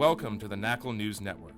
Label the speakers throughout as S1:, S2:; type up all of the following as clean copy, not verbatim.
S1: Welcome to the Knakal News Network.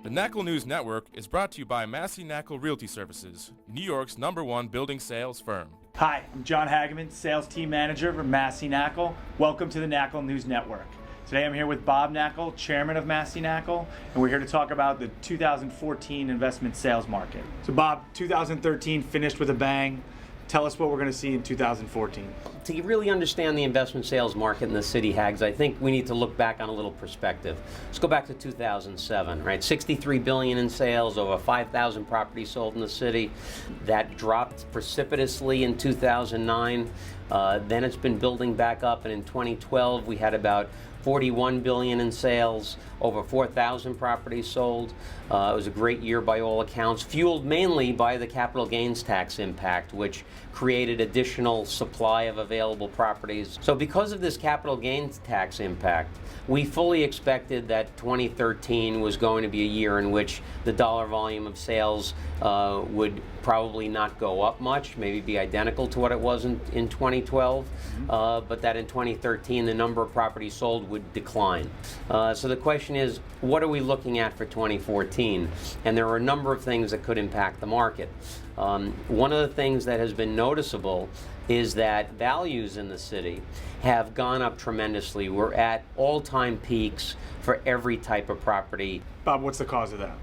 S1: The Knakal News Network is brought to you by Massey Knakal Realty Services, New York's #1 building sales firm.
S2: Hi, I'm John Hageman, Sales Team Manager for Massey Knakal. Welcome to the Knakal News Network. Today I'm here with Bob Knakal, Chairman of Massey Knakal, and we're here to talk about the 2014 investment sales market. So Bob, 2013 finished with a bang. Tell us what we're going to see in 2014.
S3: To really understand the investment sales market in the city, Hags, I think we need to look back on a little perspective. Let's go back to 2007, right? $63 billion in sales, over 5,000 properties sold in the city. That dropped precipitously in 2009. Then it's been building back up, and in 2012 we had about $41 billion in sales, over 4,000 properties sold. It was a great year by all accounts, fueled mainly by the capital gains tax impact, which created additional supply of available properties. So because of this capital gains tax impact, we fully expected that 2013 was going to be a year in which the dollar volume of sales would probably not go up much, maybe be identical to what it was in 2012, but that in 2013 the number of properties sold would decline. So the question is, what are we looking at for 2014? And there are a number of things that could impact the market. One of the things that has been noticeable is that values in the city have gone up tremendously. We're at all-time peaks for every type of property.
S2: Bob, what's the cause of that?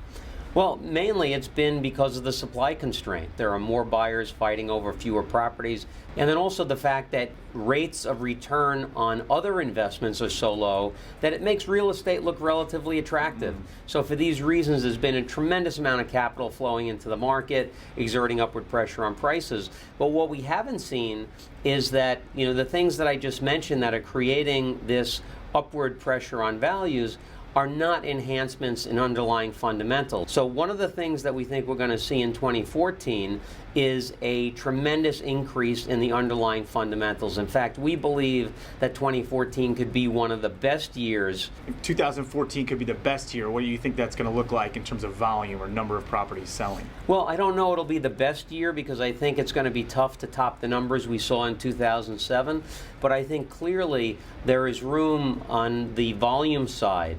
S3: Well, mainly it's been because of the supply constraint. There are more buyers fighting over fewer properties, and then also the fact that rates of return on other investments are so low that it makes real estate look relatively attractive. So for these reasons, there's been a tremendous amount of capital flowing into the market, exerting upward pressure on prices. But what we haven't seen is that, the things that I just mentioned that are creating this upward pressure on values are not enhancements in underlying fundamentals. So one of the things that we think we're going to see in 2014 is a tremendous increase in the underlying fundamentals. In fact, we believe that 2014 could be one of the best years.
S2: 2014 could be the best year. What do you think that's going to look like in terms of volume or number of properties selling?
S3: Well, I don't know it'll be the best year because I think it's going to be tough to top the numbers we saw in 2007. But I think clearly there is room on the volume side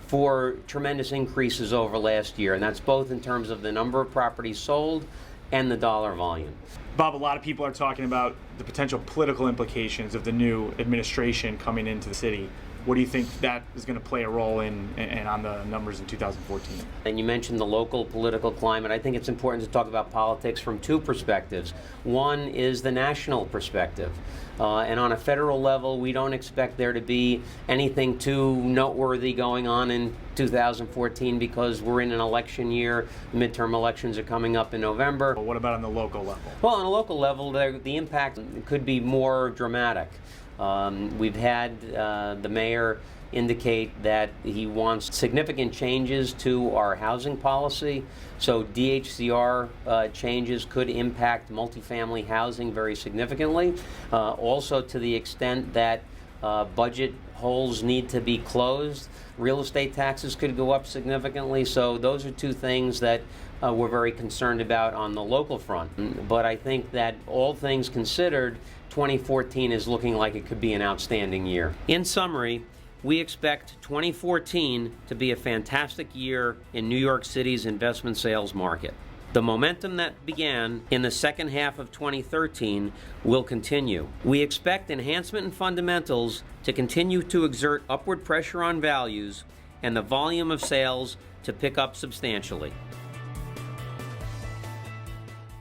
S3: for tremendous increases over last year, and that's both in terms of the number of properties sold and the dollar volume.
S2: Bob, a lot of people are talking about the potential political implications of the new administration coming into the city. What do you think that is going to play a role in on the numbers in 2014?
S3: And you mentioned the local political climate. I think it's important to talk about politics from two perspectives. One is the national perspective. And on a federal level, we don't expect there to be anything too noteworthy going on in 2014 because we're in an election year. Midterm elections are coming up in November.
S2: But what about on the local level?
S3: Well, on a local level, the impact could be more dramatic. We've had the mayor indicate that he wants significant changes to our housing policy. So DHCR changes could impact multifamily housing very significantly. Also to the extent that budget holes need to be closed, real estate taxes could go up significantly. So those are two things that we're very concerned about on the local front. But I think that all things considered, 2014 is looking like it could be an outstanding year. In summary, we expect 2014 to be a fantastic year in New York City's investment sales market. The momentum that began in the second half of 2013 will continue. We expect enhancement in fundamentals to continue to exert upward pressure on values and the volume of sales to pick up substantially.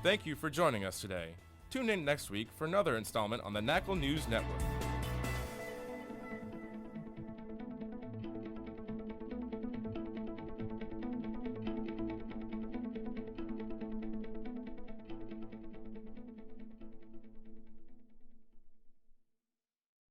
S1: Thank you for joining us today. Tune in next week for another installment on the Knakal News Network.